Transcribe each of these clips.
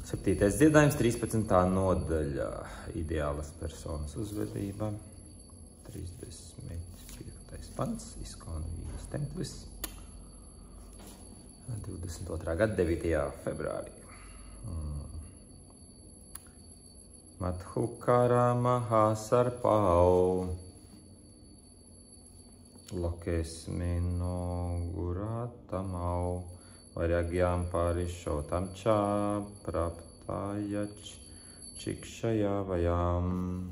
7. dziedājums, 13. nodaļa, ideālas personas uzvedība, 35. pants, Iskona vīras templis, 22. gada 9. februārī. Madhukara Mahasarpau, Lokesmino Guratamau, Vairyagyam Parishotam Cha Praptayach Chikshayavayam.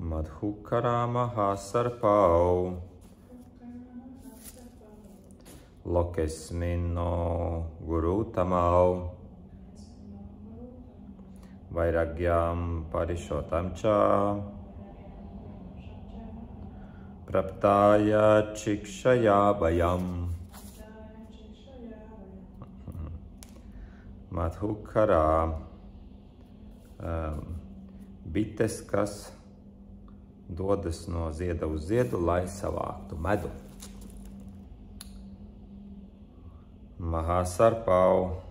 Madhukara Mahasarpau, Lokesmino Gurutamau, Vairagyam Parishotam Cha Praptaya Chikshayavayam. Madhukara, bites, kas dodas no zieda uz ziedu, lai savāktu medu. Mahasarpau,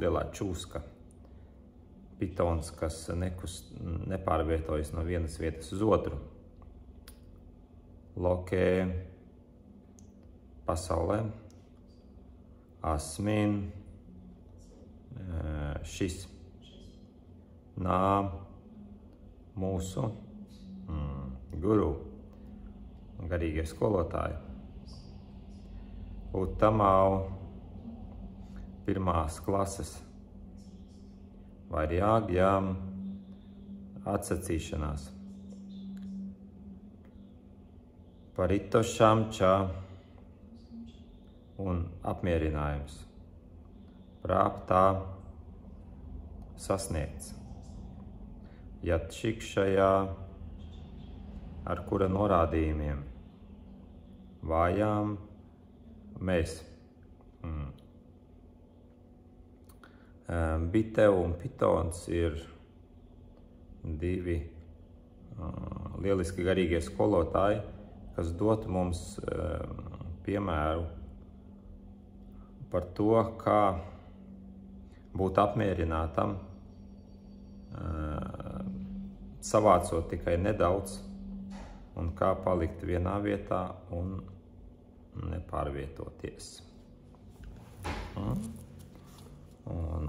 lielā čūska, pitons, kas nepārvietojas no vienas vietas uz otru. Lokē, pasaulē, asmin, šis, nā, mūsu, guru, garīgie skolotāji. Uttamau, pirmās klases, Vairyagyam, atsacīšanās. Paritosham Cha, un apmierinājums. Prāptā, sasniegts. Yatšikšajā, ar kura norādījumiem. Vājām, mēs. Bite un pitons ir divi lieliski garīgie skolotāji, kas dot mums piemēru par to, kā būt apmierinātam, savācot tikai nedaudz, un kā palikt vienā vietā un nepārvietoties. Un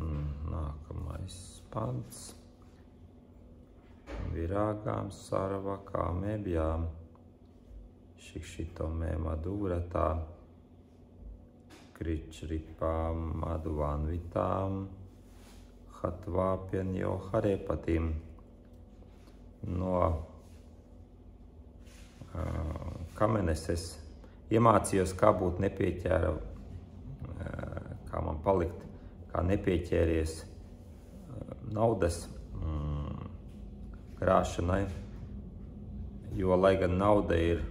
nākamais pants. Virāgām sarvakām ebjām, šikšitome madūratā, kričripām maduvānvitām, hatvāpjanjo harepatim. No Kameneses iemācījos, kā būt nepieķēra, kā man palikt, kā nepieķēries naudas krāšanai, jo, lai gan nauda ir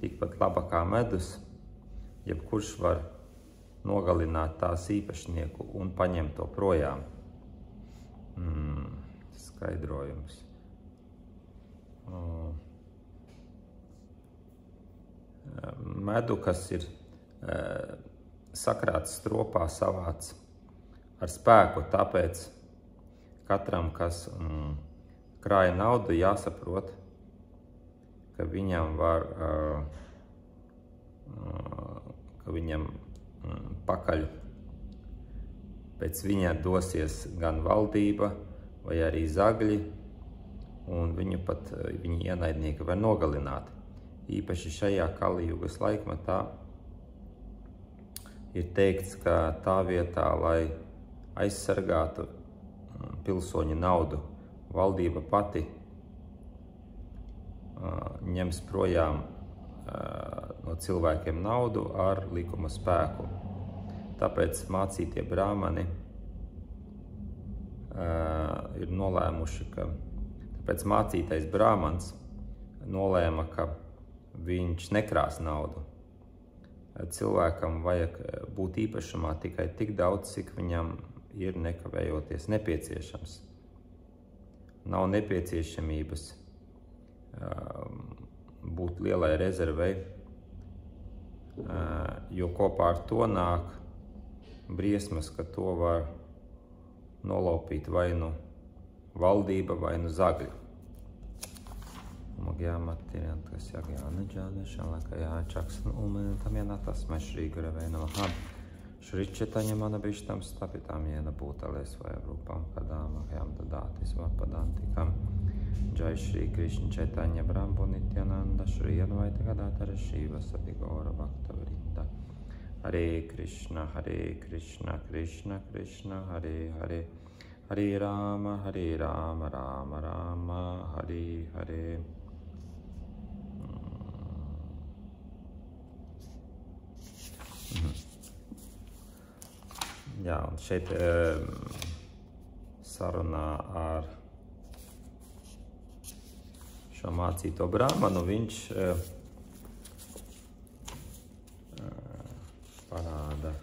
tikpat laba kā medus, jebkurš var nogalināt tās īpašnieku un paņemt to projām. Skaidrojums. Medu, kas ir sakrāts stropā, savāds ar spēku, tāpēc katram, kas krāja naudu, jāsaprot, ka viņam pakaļ pēc viņa dosies gan valdība, vai arī zagļi, un viņa ienaidnieki var nogalināt. Īpaši šajā Kalijugas laikmetā ir teikts, ka tā vietā, lai aizsargātu pilsoņu naudu, valdība pati ņems projām no cilvēkiem naudu ar likuma spēku. Tāpēc mācītie brāmani ir nolēmuši, tāpēc mācītais brāmans nolēma, ka viņš nekrās naudu. Cilvēkam vajag būt īpašumā tikai tik daudz, cik viņam ir nekavējoties nepieciešams. nav nepieciešamības būt lielai rezervei, jo kopā ar to nāk briesmas, ka to var nolaupīt vai nu valdība, vai nu zagļi. Šričetaņamana bištam stapitām jēna būtales vai rūpām kadām ahjām dadātis vapadantikam. Jai Shri Krishna Chaitanya Brahmo Nityananda Shri Advaita Gadadhara Shiva Sadigora Bhakta Vrinda. Hare Krishna, Krishna Krishna, Hare Hare. Hare Rama, Rama Rama, Hare Hare. Jā, un šeit sarunā ar šo mācīto brāhmanu viņš parāda,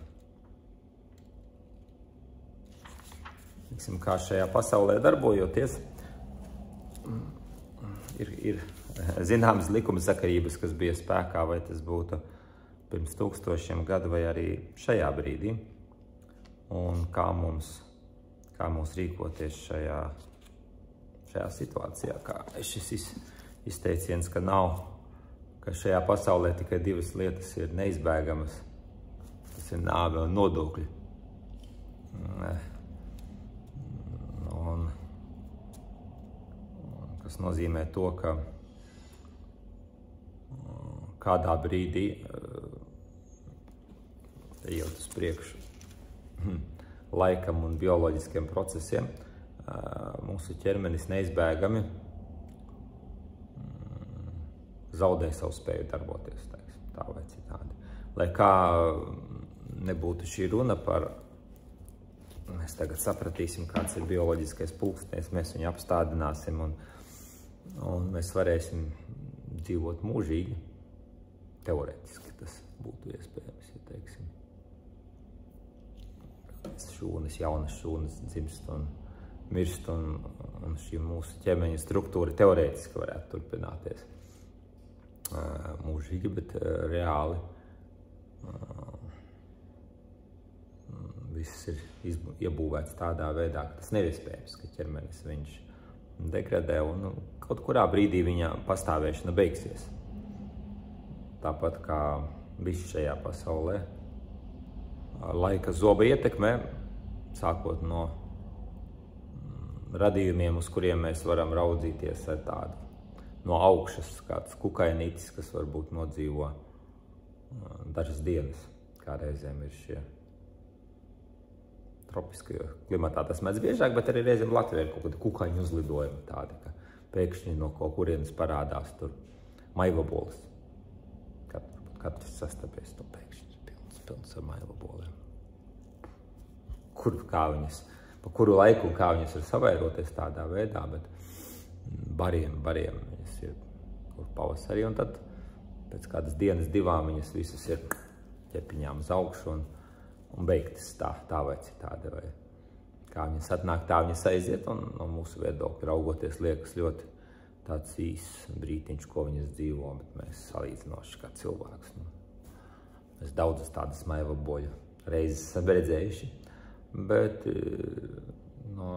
kā šajā pasaulē darbojoties, ir zināmas likumsakarības, kas bija spēkā, vai tas būtu pirms 1000 gadu vai arī šajā brīdī. Un kā mums rīkoties šajā situācijā, kā šis izteiciens, ka šajā pasaulē tikai divas lietas ir neizbēgamas. Tas ir nāve un nodokļi. Un kas nozīmē to, ka kādā brīdī ejot uz priekšu laikam un bioloģiskiem procesiem, mūsu ķermenis neizbēgami zaudē savu spēju darboties, tā vai citādi. Lai kā nebūtu šī runa par, mēs tagad sapratīsim, kāds ir bioloģiskais pulkstenis, mēs viņu apstādināsim un mēs varēsim dzīvot mūžīgi. Teorētiski tas būtu iespējams, ja teiksim. Jaunas šūnas dzimst un mirst, un šī mūsu ķermeņa struktūra teorētiski varētu turpināties mūžīgi, bet reāli viss ir iebūvēts tādā veidā, ka tas nav iespējams, ka ķermenis viņš degradē un kaut kurā brīdī viņa pastāvēšana beigsies. Tāpat kā viss šajā pasaulē, laika zoba ietekmē, sākot no radījumiem, uz kuriem mēs varam raudzīties ar tādu no augšas, kāds kukainītis, kas varbūt nodzīvo dažas dienas, kā reizēm ir šie tropiskajā klimatā. Tas mēdz biežāk, bet arī reizēm Latvijā ir kaut kādi kukaiņu uzlidojumi tādi, ka pēkšņi no kaut kurienes parādās tur maivabolis. Katrs sastapies to pēkšņi. Pilns ar maivaboliem. Pa kuru laiku un kā viņas var savairoties tādā veidā, bet bariem viņas ir pavasarī, un tad pēc kādas dienas, divām viņas visas ir ķepiņām uz augšu un beigtas tā vai citādi. Vai kā viņas atnāk, tā viņas aiziet, un no mūsu viedokļa raugoties liekas ļoti tāds īss brītiņš, ko viņas dzīvo, bet mēs salīdzinoši kā cilvēks. Mēs daudzas tādas maivaboļu reizes esam redzējuši, bet no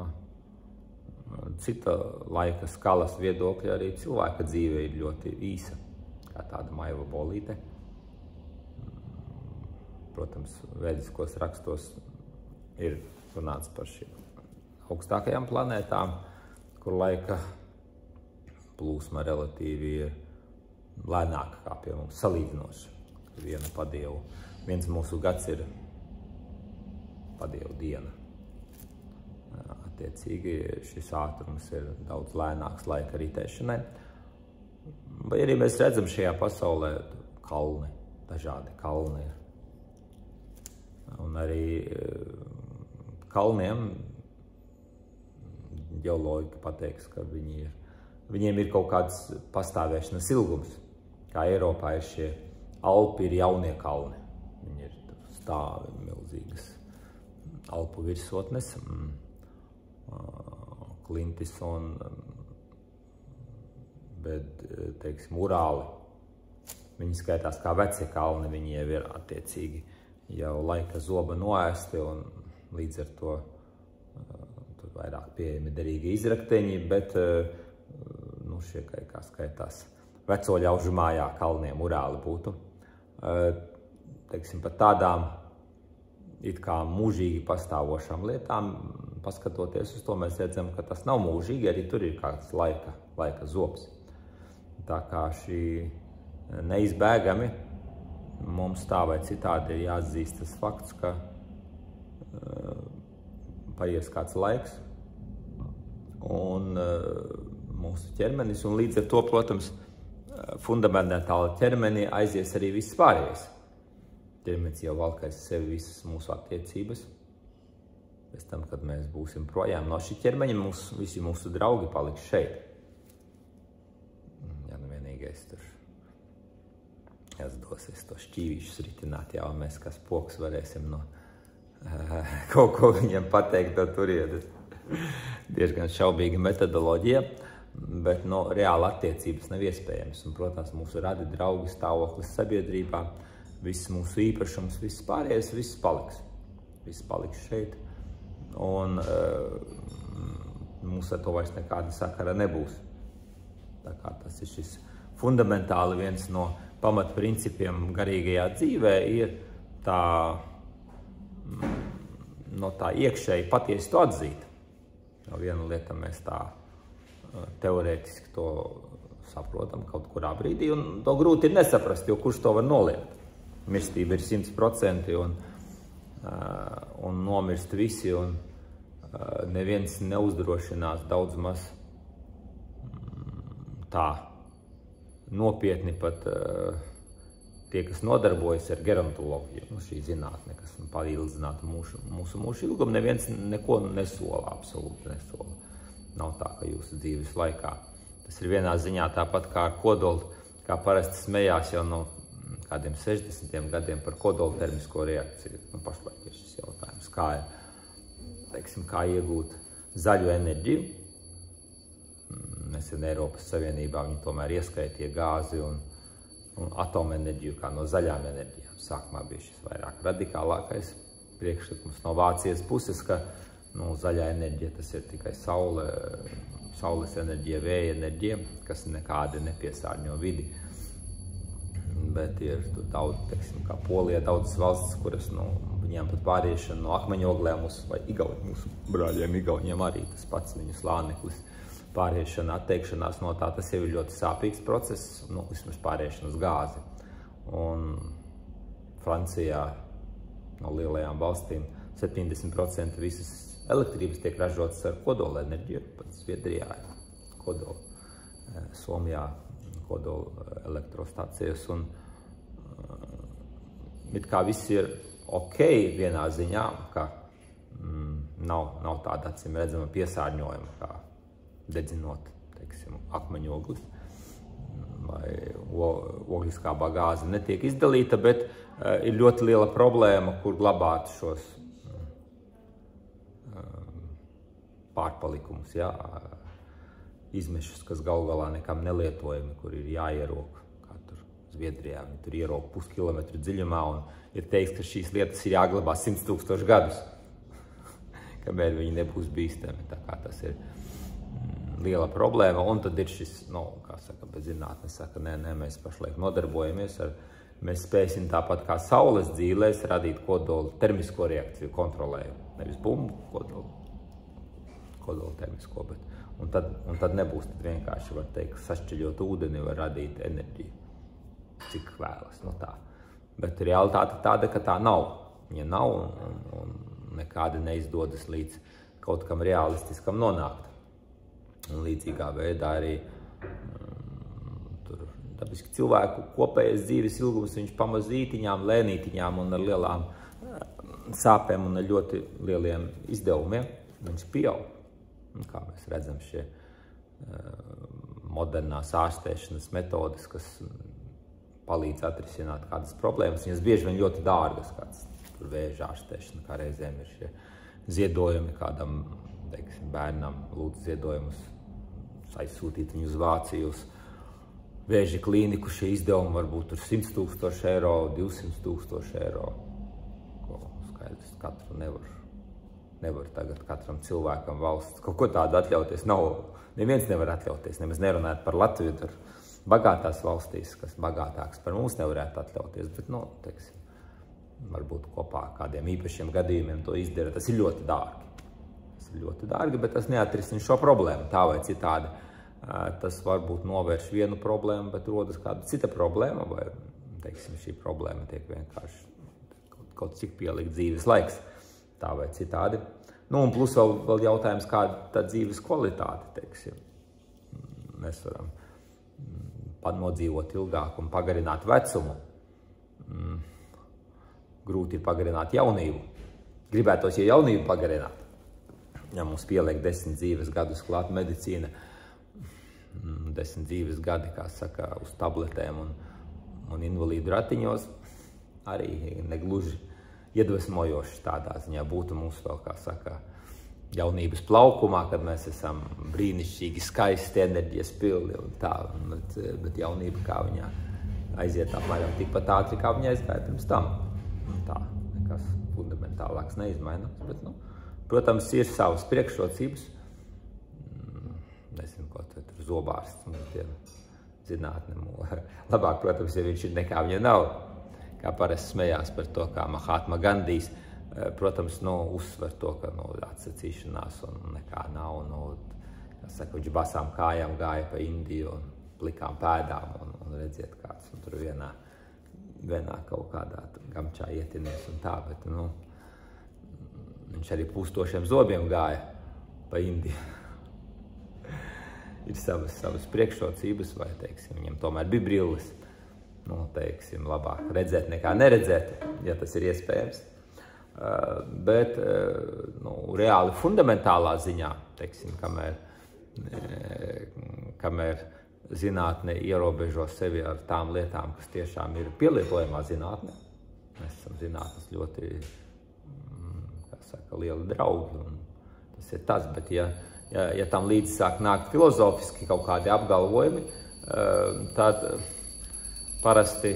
cita laika skalas viedokļa arī cilvēka dzīve ir ļoti īsa, kā tāda maivabolīte. Protams, vēdiskos rakstos ir runāts par šīm augstākajām planētām, kur laika plūsma relatīvi ir lēnāka kā pie mums salīdzinoši. Viens mūsu gads ir padievu diena. Attiecīgi šis ātrums ir daudz lēnāks laika ritēšanai. Vai arī mēs redzam šajā pasaulē kalni, dažādi kalni ir. Un arī kalniem ģeoloģi pateiks, ka viņiem ir kaut kāds pastāvēšanas ilgums. Kā Eiropā ir šie Alpi, ir jaunie kalni. Viņi ir stāvi milzīgas Alpu virsotnes, klintis un bet teiksim, Urāli, viņi skaitās kā vecie kalni, viņi jau ir attiecīgi jau laika zoba noēsti, un līdz ar to tur vairāk pieejami derīgi izrakteņi, bet šie kā skaitās veco ļaužu mājā kalniem Urāli būtu. Teiksim, par tādām it kā mūžīgi pastāvošām lietām, paskatoties uz to, mēs redzam, ka tas nav mūžīgi, arī tur ir kāds laika zobs. Tā kā šī neizbēgami mums tā vai citādi ir jāatzīst tas fakts, ka paies kāds laiks un mūsu ķermenis, un līdz ar to, protams, fundamentāli ķermenī aizies arī viss pārējais. Ķermenis jau valkais sevi visas mūsu attiecības. Pēc tam, kad mēs būsim projām no šī ķermeņa, visi mūsu draugi paliks šeit. Ja nu vienīgais tur jāsdosies to šķīvīšus ritināt, jā, un mēs kā spoks varēsim no kaut ko viņam pateikt no turienes. Diezgan šaubīga metodoloģija, bet reāli attiecības nav iespējams. Un, protams, mūsu radi, draugi, stāvoklis sabiedrībā, viss mūsu īpašums, viss pārējais, viss paliks. Viss paliks šeit. Un mums ar to vairs nekāda sakara nebūs. Tā kā tas ir šis fundamentāli viens no pamatprincipiem garīgajā dzīvē ir tā iekšēji patiesi to atzīt. Viena lieta mēs tā teorētiski to saprotam kaut kurā brīdī, un to grūti ir nesaprast, jo kurš to var noliegt. Mirstība ir 100% un nomirst visi, un neviens neuzdrošinās daudz maz tā nopietni pat tie, kas nodarbojas ar gerontoloģiju, šī zinātne, kas paildzinātu mūsu mūžu ilgumu, neviens neko nesola, absolūti nesola. Nav tā, ka jūsu dzīves laikā. Tas ir vienā ziņā tāpat kā ar kodolu, kā parasti smējās jau no kādiem 60. gadiem par kodolu termisko reakciju. Pašlaik ir šis jautājums, kā iegūt zaļu enerģiju. Nesen Eiropas Savienībā viņi tomēr ieskaitīja gāzi un atomenerģiju kā no zaļām enerģijām. Sākumā bija šis vairāk radikālākais priekšlikums no Vācijas puses, ka zaļā enerģija tas ir tikai saules enerģija, vēja enerģija, kas nekādi nepiesārņo vidi. Bet ir daudz, teiksim, kā Polija, daudzas valstis, kuras viņiem pat pāriešana no akmeņoglēm vai Igauni, mūsu brāļiem Igauniem arī tas pats viņu slāneklis. Pāriešana, atteikšanās no tā, tas jau ir ļoti sāpīgs process, vismaz pāriešana uz gāzi. Un Francijā no lielajām valstīm 70% visas elektrības tiek ražotas ar kodola enerģiju, pat Zviedrijā kodola, Somijā kodola elektrostācijas, un it kā viss ir ok vienā ziņā, ka nav tāda acīm redzama piesārņojuma, kā dedzinot, teiksim, akmeņoglis vai ogliskābā gāze netiek izdalīta, bet ir ļoti liela problēma, kur glabāt šos pārpalikumus, izmešus, kas galu galā nekam nelietojami, kur ir jāierok, kā tur Zviedrijā, viņi tur ierok puskilometru dziļumā, un ir teiks, ka šīs lietas ir jāglabā 100 000 gadus, kamēr viņi nebūs bīstami. Tā kā tas ir liela problēma, un tad ir šis, kā saka, bez zinātnes saka, nē, mēs pašlaik nodarbojamies ar, mēs spēsim tāpat kā saules dzīlēs radīt kodolu termisko reakciju kontrolējumu, nevis bumbu kodolu termisko, bet un tad nebūs tad vienkārši, var teikt, sašķeļot ūdeni var radīt enerģiju, cik vēlas, tā. Bet realitāte tāda, ka tā nav. Ja nav un nekādi neizdodas līdz kaut kam realistiskam nonākt. Un līdzīgā veidā arī tur dabiski cilvēku kopējais dzīves ilgums, viņš pamazītiņām, lēnītiņām un ar lielām sāpēm un ar ļoti lieliem izdevumiem, viņš pieaug. Kā mēs redzam, šie modernās ārstēšanas metodes, kas palīdz atrisināt kādas problēmas, viņas bieži vien ļoti dārgas, kāds tur vēža ārstēšana, kā reizēm ir šie ziedojumi kādam, teiksim, bērnam, lūdzu ziedojumus, aizsūtīt viņu uz Vāciju, uz vēža klīniku šie izdevumi varbūt tur 100 000 eiro, 200 000 eiro. Ko skaidrs, katru nevar tagad katram cilvēkam valsts kaut ko tādu atļauties. Neviens nevar atļauties, nemaz nerunāt par Latviju, tur bagātās valstīs, kas bagātāks par mums nevarētu atļauties, bet, teiksim, varbūt kopā kādiem īpašiem gadījumiem to izdara. Tas ir ļoti dārgi. Bet tas neatrisina šo problēmu tā vai citādi. Tas varbūt novērš vienu problēmu, bet rodas kāda cita problēma, vai, teiksim, šī problēma tiek vienkārši kaut cik pielikt dzīves laiks, tā vai citādi. Un plus vēl jautājums, kāda tā dzīves kvalitāte, teiksim. Mēs varam nodzīvot ilgāk un pagarināt vecumu. Grūti ir pagarināt jaunību. Gribētos, ja jaunību pagarināt. Ja mums pieliek 10 dzīves gadus klāt medicīna, 10 dzīves gadi, kā saka, uz tabletēm un invalīdu ratiņos, arī negluži iedvesmojoši tādā ziņā būtu mums vēl, kā saka, jaunības plaukumā, kad mēs esam brīnišķīgi, skaisti, enerģijas pilni un tā, bet jaunība kā viņā aiziet apmēram tikpat ātri, kā viņa aizgāja pirms tam. Tā, nekas fundamentālāks neizmainās, bet, protams, ir savas priekšrocības. Nezinu, ko tur zobārsts mums zinātne. Labāk, protams, ja viņš ir nekā viņa nav. Kā parasti smējās par to, kā Mahatma Gandijs, protams, uzsver to, ka atsacīšanās un nekā nav. Kā saka, viņš basām kājām gāja pa Indiju un plikām pēdām un redziet kāds. Un tur vienā kaut kādā gamčā ietinies un tā, bet, viņš arī pūstošiem zobiem gāja pa Indiju. Ir savas priekšrocības, vai, teiksim, viņam tomēr bija brilles. Teiksim, labāk redzēt nekā neredzēt, ja tas ir iespējams. Bet, reāli fundamentālā ziņā, teiksim, kamēr zinātne ierobežo sevi ar tām lietām, kas tiešām ir pielietojamā zinātne. Mēs esam zinātnes ļoti, kā saka, lieli draugi, un tas ir tas, bet ja tam līdzi sāk nākt filozofiski kaut kādi apgalvojumi, tad parasti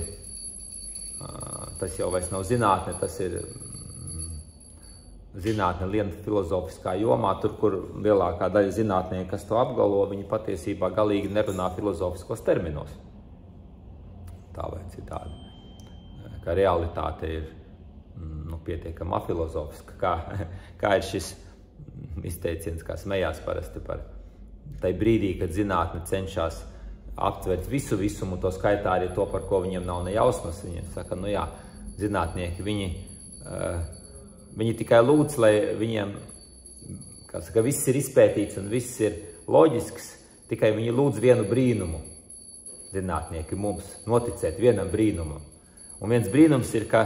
tas jau vairs nav zinātne, tas ir zinātne liena filozofiskā jomā, tur, kur lielākā daļa zinātnieki, kas to apgalvo, viņi patiesībā galīgi nerunā filozofiskos terminos. Tā vai citādi. Ka realitāte ir pietiekami afilozofiska, kā ir šis izteiciens, kā smējās parasti par tai brīdī, kad zinātne cenšas aptvert visu visumu, to skaitā arī to, par ko viņiem nav ne jausmas. Viņi saka, zinātnieki, viņi tikai lūdz, lai viņiem, kā saka, viss ir izpētīts un viss ir loģisks, tikai viņi lūdz vienu brīnumu. Zinātnieki mums noticēt vienam brīnumam. Un viens brīnums ir, ka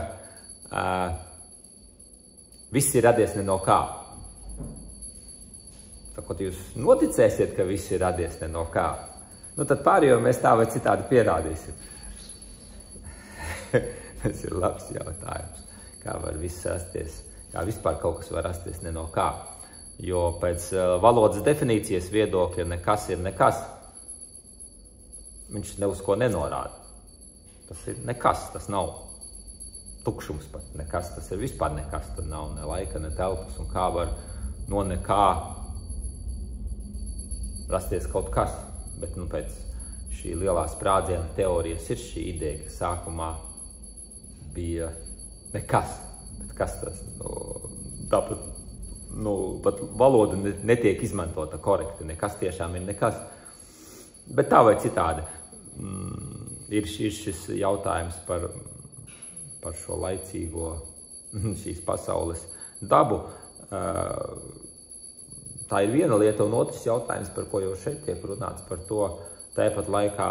viss ir radies ne no kā. Tāpēc jūs noticēsiet, ka viss ir radies ne no kā. Tad pārējo mēs tā vai citādi pierādīsim. Tas ir labs jautājums. Kā var viss rasties, kā vispār kaut kas var rasties ne no kā. Jo pēc valodas definīcijas viedokļa nekas ir nekas. Viņš ne uz ko nenorāda. Tas ir nekas, tas nav tukšums pat nekas, tas ir vispār nekas. Tad nav ne laika, ne telpas, un kā var no nekā rasties kaut kas. Bet pēc šī lielā sprādziena teorijas ir šī ideja, ka sākumā bija nekas. Bet kas tas? Tāpat pat valoda netiek izmantota korekti. Nekas tiešām ir nekas. Bet tā vai citādi ir šis jautājums par šo laicīgo šīs pasaules dabu. Tā ir viena lieta, un otrs jautājums, par ko jau šeit tiek runāts, par to tāpat laikā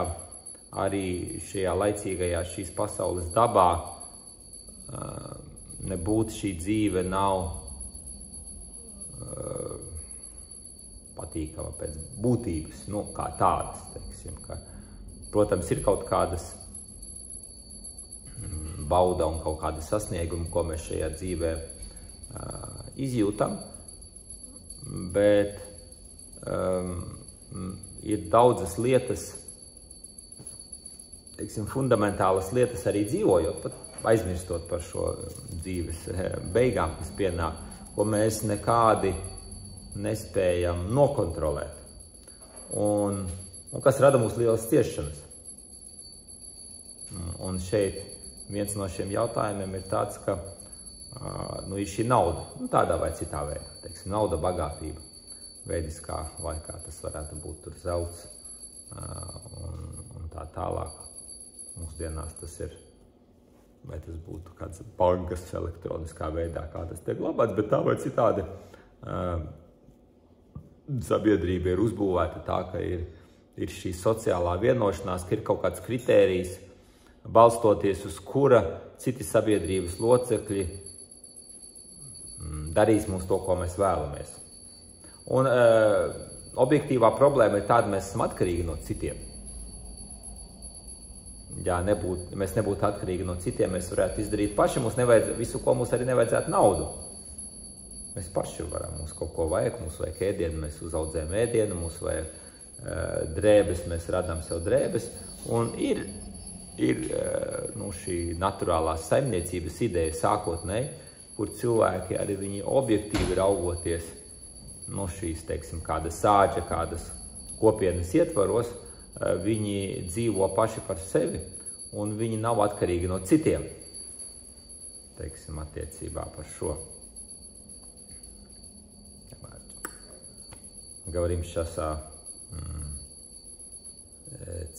arī šajā laicīgajā šīs pasaules dabā nebūtu šī dzīve nav patīkama pēc būtības, kā tādas, teiksim, ka, protams, ir kaut kādas bauda un kaut kāda sasnieguma, ko mēs šajā dzīvē izjūtam, bet ir daudzas lietas, teiksim, fundamentālas lietas arī dzīvojot, pat aizmirstot par šo dzīves beigām, kas pienāk, ko mēs nekādi nespējam nokontrolēt. Un kas rada mūs lielas ciešanas. Un šeit viens no šiem jautājumiem ir tāds, ka ir šī nauda, tādā vai citā veidā, teiksim, nauda, bagātība. Veidiskā laikā tas varētu būt tur zelts un tā tālāk. Mūsdienās tas ir, vai tas būtu kāds bankas elektroniskā veidā, kā tas tiek glabāts, bet tā vai citādi sabiedrība ir uzbūvēta tā, ka ir šī sociālā vienošanās, ka ir kaut kāds kritērijs, balstoties uz kura citi sabiedrības locekļi darīs mums to, ko mēs vēlamies. Un objektīvā problēma ir tāda, mēs esam atkarīgi no citiem. Ja mēs nebūtu atkarīgi no citiem, mēs varētu izdarīt paši, visu, ko mums arī nevajadzētu naudu. Mēs paši varam, mums kaut ko vajag, mums vajag ēdienu, mēs uzaudzējam ēdienu, mums vajag drēbes, mēs radām sev drēbes. Un ir šī naturālās saimniecības ideja sākotnēji, kur cilvēki arī viņi objektīvi raugoties no šīs, teiksim, kādas sāģa, kādas kopienas ietvaros, viņi dzīvo paši par sevi un viņi nav atkarīgi no citiem, teiksim, attiecībā par šo. Говорим сейчас о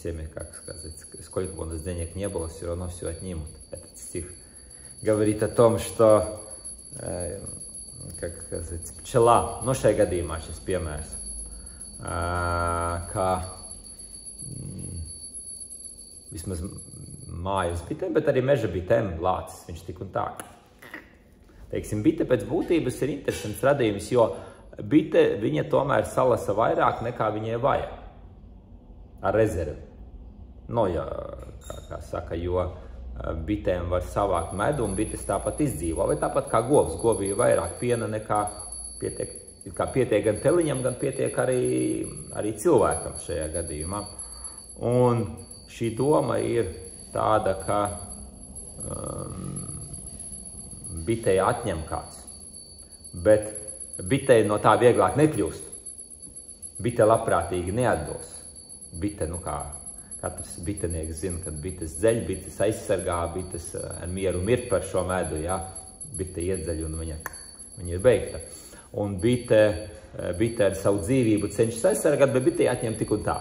теме, как сказать, сколько бы у нас денег не было, все равно все отнимут. Этот стих говорит о том, что, как сказать, pčela, šai gadījumā šis piemērs, ka vismaz mājas bitēm, bet arī meža bitēm lācis, viņš tik un tā. Teiksim, bite pēc būtības ir interesants radījums, jo bite, viņa tomēr salasa vairāk nekā viņai vajag. Ar rezervi. Kā saka, jo bitēm var savākt medu un bites tāpat izdzīvo, vai tāpat kā govs. Govī ir vairāk piena nekā pietiek gan teliņam, gan pietiek arī cilvēkam šajā gadījumā. Un šī doma ir tāda, ka bitei atņem kāds, bet bitei no tā vieglāk nekļūst. Bite labprātīgi neatdos. Bite, kā katrs bitenieks zina, kad bites dzeļ, bites aizsargā, bites ar mieru mirt par šo medu, jā. Bite iedzeļ un viņa ir beigta. Un bite ar savu dzīvību cenšas aizsargāt, bet bitei atņem tik un tā.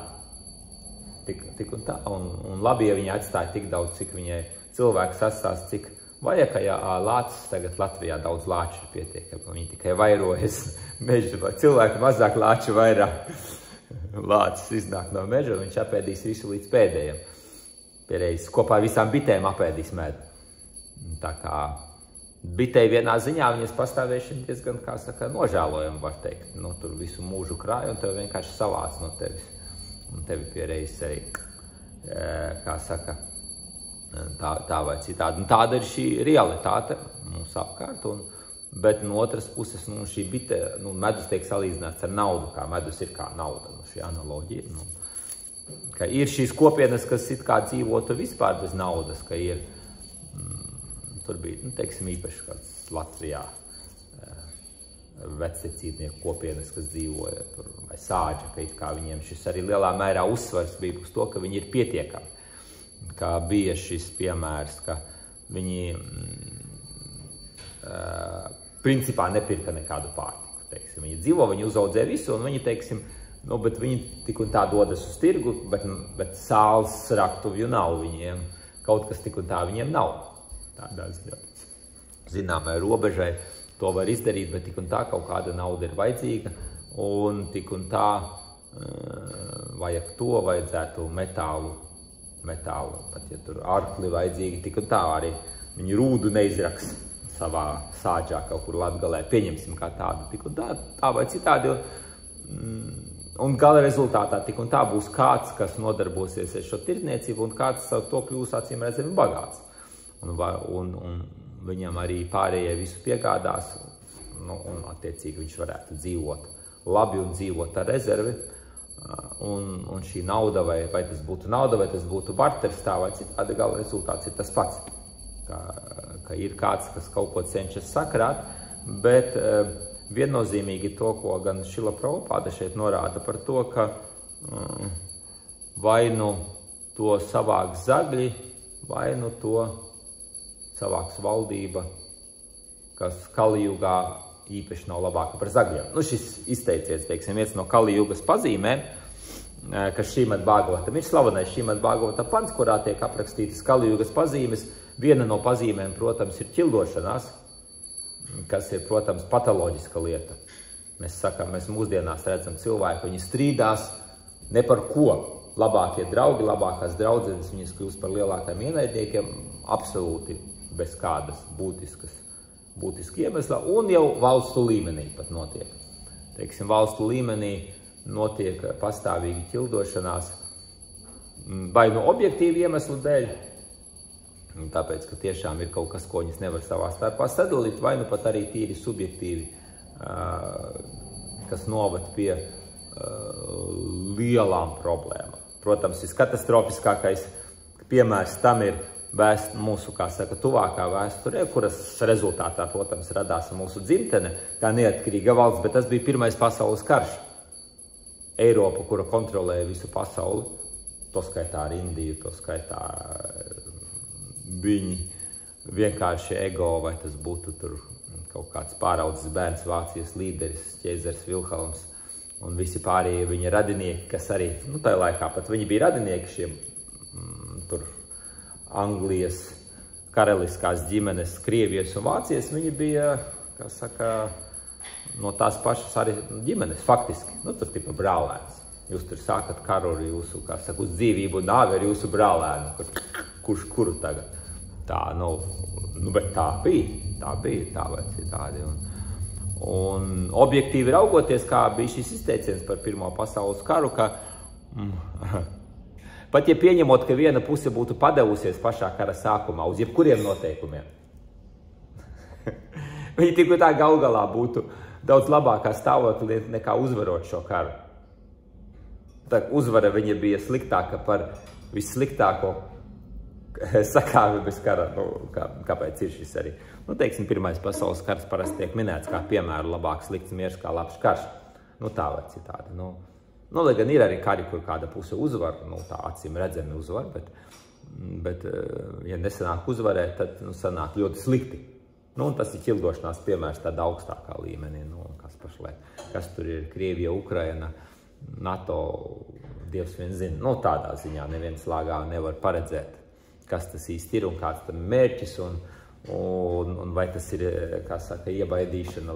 Tik un tā. Un labi, ja viņa atstāja tik daudz, cik viņai cilvēks atstās, cik vajag, ka lācis tagad Latvijā daudz lāču pietiek, ka viņi tikai vairojas mežu, vai cilvēki mazāk lāču vairāk. Lācis iznāk no meža, un viņš apēdīs visu līdz pēdējiem. Piereiz kopā ar visām bitēm apēdīs medu. Tā kā bitei vienā ziņā viņas pastāvēšana diezgan, kā saka, nožēlojama, var teikt. Tur visu mūžu krāja, un tev vienkārši savāc no tevis. Un tevi piereiz arī, kā saka, tā vai citādi. Un tāda ir šī realitāte mums apkārt, bet no otras puses, šī bite, medus tiek salīdzināts ar naudu, kā medus ir kā nauda, šī analoģija. Ka ir šīs kopienas, kas it kā dzīvotu vispār bez naudas, ka ir, tur bija, teiksim, īpaši kāds Latvijā vectecībnieku kopienas, kas dzīvoja tur, vai sāģa, ka it kā viņiem šis arī lielā mērā uzsvars bija uz to, ka viņi ir pietiekami. Kā bija šis piemērs, ka viņi principā nepirka nekādu pārtiku. Teiksim. Viņi dzīvo, viņi uzaudzē visu, un viņi, teiksim, bet viņi tik un tā dodas uz tirgu, bet sāls raktuvju nav viņiem. Kaut kas tik un tā viņiem nav. Tādā ziņā. Zināmai robežai to var izdarīt, bet tik un tā kaut kāda nauda ir vajadzīga, un tik un tā vajag to, vajadzētu metālu, pat ja tur arkli vajadzīgi, tik un tā arī viņi rūdu neizraks savā sāģā kaut kur Latgalē, pieņemsim kā tādu, tik un tā vai citādi, un gala rezultātā tik un tā būs kāds, kas nodarbosies ar šo tirdzniecību, un kāds ar to kļūs acīm redzami bagāts, un viņam arī pārējie visu piegādās, un attiecīgi viņš varētu dzīvot labi un dzīvot ar rezervi, un šī nauda, vai tas būtu nauda, vai tas būtu barteris, tā vai citādi, gala rezultāts ir tas pats. Ka ir kāds, kas kaut ko cenšas sakrāt, bet viennozīmīgi to, ko gan Šila Prabhupāda šeit norāda par to, ka vai nu to savāks zagļi, vai nu to savāks valdība, kas Kalijugā īpaši nav labāka par zagļiem. Nu, šis izteiciens, teiksim, viens no Kalijugas pazīmēm, kas Šrimad Bhagavatam ir slavenais Šrimad Bhagavata pants, kurā tiek aprakstītas Kalijugas pazīmes. Viena no pazīmēm, protams, ir ķildošanās, kas ir, protams, patoloģiska lieta. Mēs sakām, mēs mūsdienās redzam cilvēku, viņi strīdās ne par ko. Labākie draugi, labākās draudzenes, viņas kļūst par lielākajiem ienaidniekiem, absolūti bez kādas būtiski iemesla, un jau valstu līmenī pat notiek. Teiksim, valstu līmenī notiek pastāvīgi ķildošanās, vai no objektīvu iemeslu dēļ, tāpēc, ka tiešām ir kaut kas, ko viņas nevar savā starpā sadalīt, vai nu pat arī tīri subjektīvi, kas novad pie lielām problēmām. Protams, viskatastrofiskākais piemērs tam ir mūsu, kā saka, tuvākā vēsturē, kuras rezultātā, protams, radās mūsu dzimtene, kā neatkarīga valsts, bet tas bija Pirmais pasaules karš. Eiropa, kura kontrolēja visu pasauli, to skaitā ar Indiju, to skaitā viņi vienkārši ego, vai tas būtu tur kaut kāds pāraudzis bērns, Vācijas līderis, ķēzars Vilhelms, un visi pārējie viņa radinieki, kas arī, nu, tajā laikā pat viņi bija radinieki šiem tur Anglijas karaliskās ģimenes, Krievijas un Vācijas, viņi bija, kā saka, no tās pašas arī ģimenes, faktiski, nu, tur tipa brālēns. Jūs tur sākat karu ar jūsu, kā saka, uz dzīvību un nāvi ar jūsu brālēnu, kurš kuru tagad. Tā, nu, bet tā bija, tā vai citādi. Un objektīvi raugoties, kā bija šis izteiciens par Pirmo pasaules karu, ka pat ja pieņemot, ka viena puse būtu padevusies pašā kara sākumā uz jebkuriem noteikumiem, viņi tikai tā galu galā būtu daudz labākā stāvoklī nekā uzvarot šo karu. Tā uzvara viņa bija sliktāka par vissliktāko sakāvi bez kara. Nu, kāpēc ir šis arī? Nu, teiksim, Pirmais pasaules kars parasti tiek minēts kā piemēru labāk slikts miers kā labs karš. Nu, tā vai citādi. Nu, lai gan ir arī kari, kur kāda puse uzvar, nu, tā acīm redzami uzvar, bet ja nesanāk uzvarēt, tad, nu, sanāk ļoti slikti. Nu, un tas ir ķildošanās piemērs tādā augstākā līmenī, nu, kas tur ir Krievija, Ukraina, NATO, Dievs vien zina. Nu, tādā ziņā neviens lāgā nevar paredzēt, kas tas īsti ir un kāds tam mērķis, un vai tas ir, kā saka, iebaidīšana,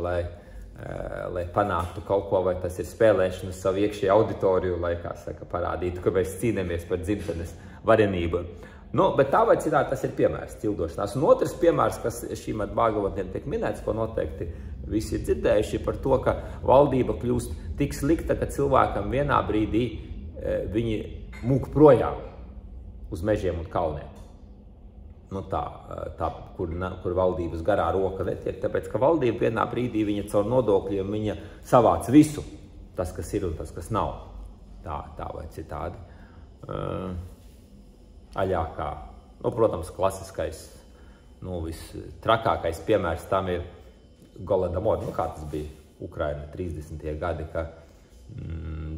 lai panāktu kaut ko, vai tas ir spēlēšana savu iekšēju auditoriju, lai, kā saka, parādītu, ka mēs cīnāmies par dzimtenes varenību. Nu, bet tā vai citādi tas ir piemērs ķildošanās. Un otrs piemērs, kas Šrimad Bhagavatam tiek minēts, ko noteikti visi ir dzirdējuši, par to, ka valdība kļūst tik slikta, ka cilvēkam vienā brīdī viņi mūk projām uz mežiem un kalniem. Nu, kur valdības garā roka netiek, tāpēc, ka valdība vienā brīdī viņa caur nodokļiem viņa savāc visu, tas, kas ir un tas, kas nav. Tā vai citādi. Aļākā, nu, protams, klasiskais, nu, vistrakākais piemērs tam ir Goladomor, nu, kā tas bija Ukraina 30. gadi, ka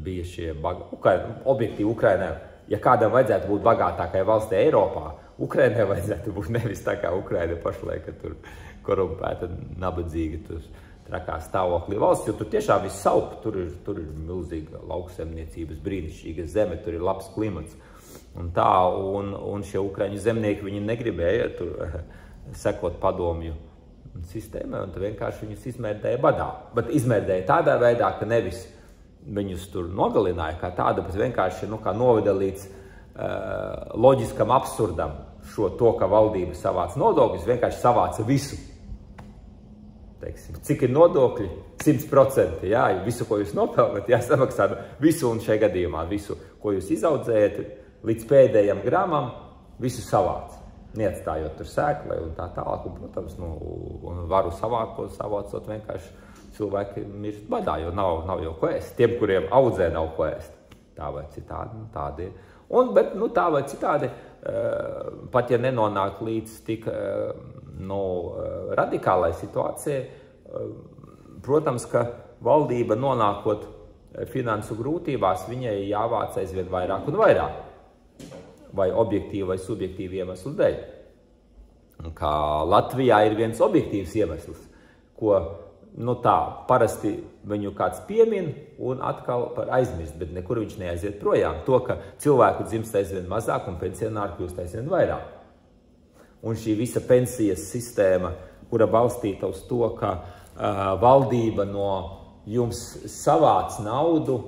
bija šie objektīvi Ukrainai. Ja kādam vajadzētu būt bagātākai valstī Eiropā, Ukrainai vajadzētu būt nevis tā kā Ukraina pašlaik, ka tur korumpēta, nabadzīga, tur trakā stāvoklī valsts, jo tur tiešām viss saup, tur ir milzīga lauksaimniecības, brīnišķīga zeme, tur ir labs klimats. Un tā, un šie ukraiņu zemnieki, viņi negribēja tur sekot padomju sistēmai, un vienkārši viņus izmērdēja badā. Bet izmērdēja tādā veidā, ka nevis viņus tur nogalināja kā tāda, bet vienkārši, nu, kā noveda līdz loģiskam absurdam to, ka valdība savāc nodokļus, vienkārši savāca visu. Teiksim, cik ir nodokļi? 100%, jā, visu, ko jūs nopelnat, jāsamaksā visu, un šajā gadījumā visu, ko jūs izaudzējat, līdz pēdējam gramam, visu savāc. Neatstājot tur sēklai un tā tālāk, un, protams, nu, un varu savācot vienkārši cilvēki mirst badā, jo nav jau ko ēst. Tiem, kuriem audzē, nav ko ēst. Tā vai citādi, tādi ir. Bet tā vai citādi, pat ja nenonāk līdz tik radikālai situācijai, protams, ka valdība nonākot finansu grūtībās, viņai jāvāc aizvien vairāk un vairāk. Vai objektīvi vai subjektīvi iemeslu dēļ. Kā Latvijā ir viens objektīvs iemesls, ko parasti viņu kāds piemin un atkal par aizmirst, bet nekur viņš neaiziet projām. To, ka cilvēku dzimst aizvien mazāk un pensionāri kļūst aizvien vairāk. Un šī visa pensijas sistēma, kura balstīta uz to, ka valdība no jums savāc naudu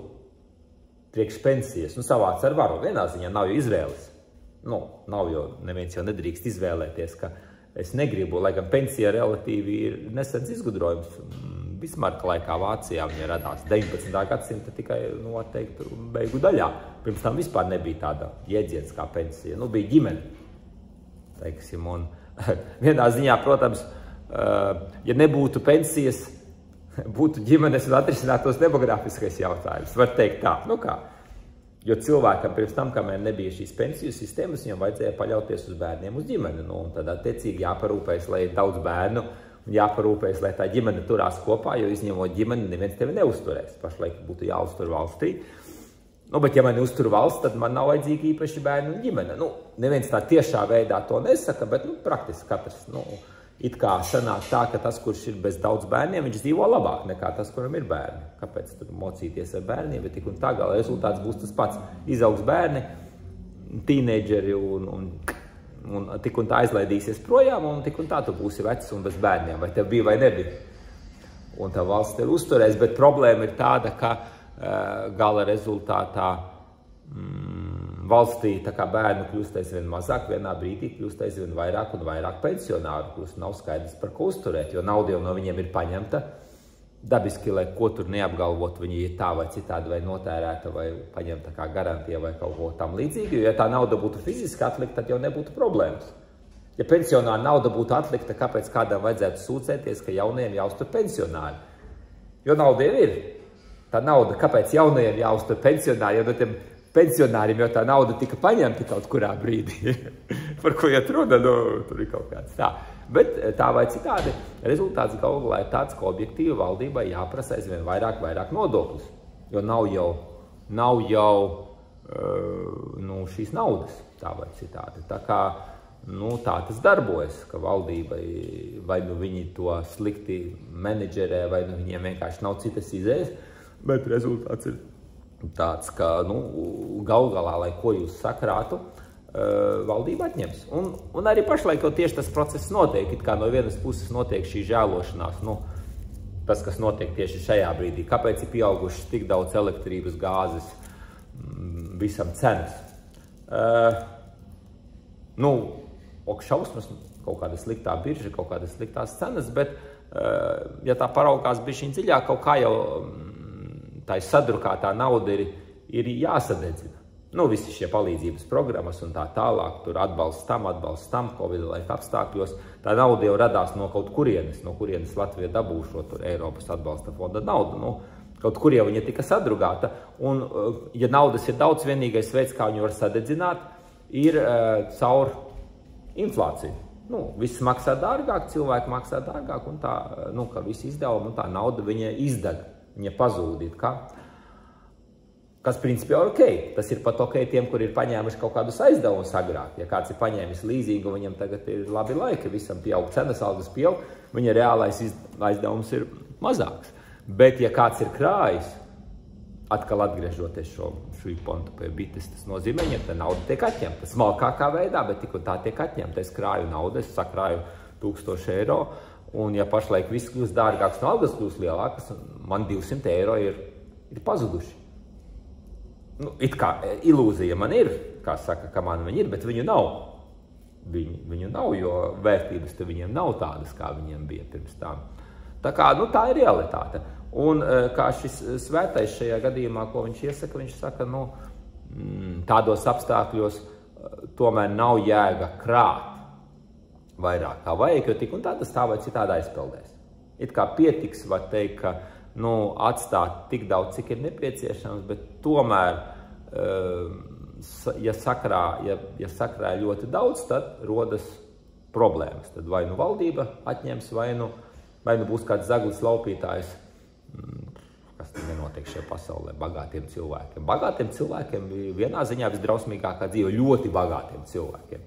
priekš pensijas, savāc ar varu. Vienā ziņā nav jau izvēles. Nav jau, neviens jau nedrīkst izvēlēties, ka es negribu, lai gan pensija relatīvi ir nesens izgudrojums. Bismarka laikā Vācijā viņa radās 19. gadsimta tikai noteikti beigu daļā. Pirms tam vispār nebija tāda jēdziens kā pensija. Bija ģimene, teiksim, un vienā ziņā, protams, ja nebūtu pensijas, būtu ģimenes un atrisinātos demografiskais jautājums. Var teikt tā, kā? Jo cilvēkam pirms tam, kamēr nebija šīs pensiju sistēmas, viņam vajadzēja paļauties uz bērniem, uz ģimeni. Un tad attiecīgi jāparūpējas, lai ir daudz bērnu, un jāparūpējas, lai tā ģimene turās kopā, jo izņemot ģimeni, neviens tevi neuzturēs. Pašlaik būtu jāuztur valstī. Bet ja man uztur valsts, tad man nav vajadzīgi īpaši bērni un ģimene. Neviens tā tiešā veidā to nesaka, bet praktiski katrs, it kā sanāk tā, ka tas, kurš ir bez daudz bērniem, viņš dzīvo labāk nekā tas, kuram ir bērni. Kāpēc tur mocīties ar bērniem, bet tik un tā gala rezultāts būs tas pats. Izaugs bērni, tīneģeri un tik un tā aizlaidīsies projām, un tik un tā tu būsi vecs un bez bērniem, vai tev bija vai nebija. Un tā valsts tev uzturēs, bet problēma ir tāda, ka gala rezultātā valstī tā kā bērnu kļūst aizvien mazāk, vienā brīdī kļūst aizvien vairāk un vairāk pensionāru, kurus nav skaidrs par ko uzturēt, jo nauda jau no viņiem ir paņemta. Dabiski, lai ko tur neapgalvot, viņi ir tā vai citādi vai notērēta vai paņemta kā garantija vai kaut ko tam līdzīgi, jo ja tā nauda būtu fiziski atlikta, tad jau nebūtu problēmas. Ja pensionāra nauda būtu atlikta, kāpēc kādam vajadzētu sūdzēties, ka jaunajiem jāuztur pensionāri? Jo nauda jau ir. Tā nauda, kāpēc jaunajiem jāuztur pensionāri, jo no tiem pensionāriem jau tā nauda tika paņemta kaut kurā brīdī. Par ko iet runa, tur ir kaut kāds tā. Bet tā vai citādi, rezultāts galvā ir tāds, ka objektīvi valdībai jāprasa aizvien vairāk nodokļus. Jo nav jau šīs naudas, tā vai citādi. Tā kā tā tas darbojas, ka valdībai vai viņi to slikti menedžerē, vai viņiem vienkārši nav citas izējas, bet rezultāts ir tāds, ka galā, lai ko jūs sakrātu, valdība atņems. Un arī pašlaik jau tieši tas process notiek, it kā no vienas puses notiek šī žēlošanās, tas, kas notiek tieši šajā brīdī. Kāpēc ir pieaugušas tik daudz elektrības, gāzes, visam cenas? Šausmas, kaut kāda sliktā birža, kaut kādas sliktās cenas, bet, ja tā paraugās bišķiņ dziļāk, kaut kā jau tā sadrukātā nauda ir jāsadedzina. Visi šie palīdzības programmas un tā tālāk, tur atbalsts tam, Covid laika apstākļos. Tā nauda jau radās no kaut kurienes, Latvija dabūšo tur Eiropas atbalsta fonda naudu. Kaut kur jau viņa tika sadrugāta. Un, ja naudas ir daudz, vienīgais veids, kā viņu var sadedzināt, ir caur inflāciju. Viss maksā dārgāk, cilvēki maksā dārgāk, un tā, ka visi izdevumi un tā nauda viņa izdeg. Viņa pazūdīt, kas principā ir ok. Tas ir pat ok tiem, kur ir paņēmuši kaut kādus aizdevumus agrāk. Ja kāds ir paņēmis līzingu, viņam tagad ir labi laiki, visam pieaug cenas, algas pieaug, viņa reālais aizdevums ir mazāks. Bet ja kāds ir krājis, atkal atgriežoties šo pontu pie bites, tas nozīmē, ja tā nauda tiek atņemta. Smalkākā veidā, bet tik un tā tiek atņemta. Es krāju naudu, es sakrāju 1000 eiro. Un ja pašlaik viss kļūst dārgāks, no algas kļūst lielākas, man 200 eiro ir pazuduši. It kā ilūzija man ir, kā saka, ka man viņi ir, bet viņu nav. Viņu nav, jo vērtības te viņiem nav tādas, kā viņiem bija pirms tām. Tā kā, tā ir realitāte. Un kā šis svētais šajā gadījumā, ko viņš iesaka, viņš saka, tādos apstākļos tomēr nav jēga krāt vairāk kā vajag, jo tik un tā tas tā vai citādi aizpeldēs. It kā pietiks, var teikt, ka atstāt tik daudz, cik ir nepieciešams, bet tomēr ja sakrā ļoti daudz, tad rodas problēmas. Tad vai nu valdība atņems, vai nu būs kāds zaglis laupītājs, kas tad nenotiek šajā pasaulē bagātiem cilvēkiem. Bagātiem cilvēkiem vienā ziņā visdrausmīgākā dzīve ļoti bagātiem cilvēkiem.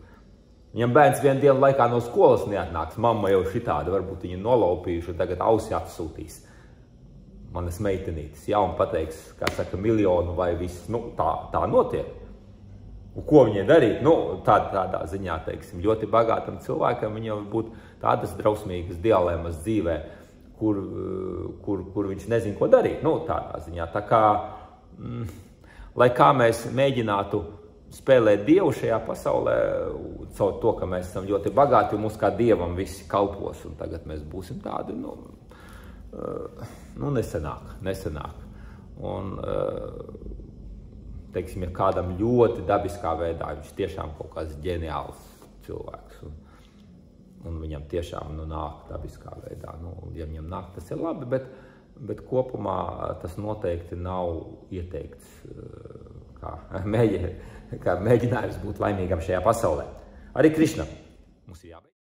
Viņam bērns vienu dienu laikā no skolas neatnāks, mamma jau šitāda, varbūt viņi nolaupījuši, tagad ausi atsūtīs. Manas meitenītes, ja, un pateiks, kā saka, miljonu vai viss, nu, tā notiek. Un ko viņai darīt? Nu, tādā ziņā, teiksim, ļoti bagātam cilvēkam viņam būtu tādas drausmīgas dilemmas dzīvē, kur viņš nezin, ko darīt. Nu, tādā ziņā. Tā kā, lai kā mēs mēģinātu spēlēt Dievu šajā pasaulē, caur to, ka mēs esam ļoti bagāti un mums kā Dievam visi kalpos, un tagad mēs būsim tādi, nesenāk. Un, teiksim, ja kādam ļoti dabiskā veidā, viņš tiešām kaut kāds ģeniāls cilvēks, un viņam tiešām nāk dabiskā veidā. Ja viņam nāk, tas ir labi, bet kopumā tas noteikti nav ieteikts kā mēģinājums būt laimīgam šajā pasaulē. Arī Krišna mums ir jābeidz.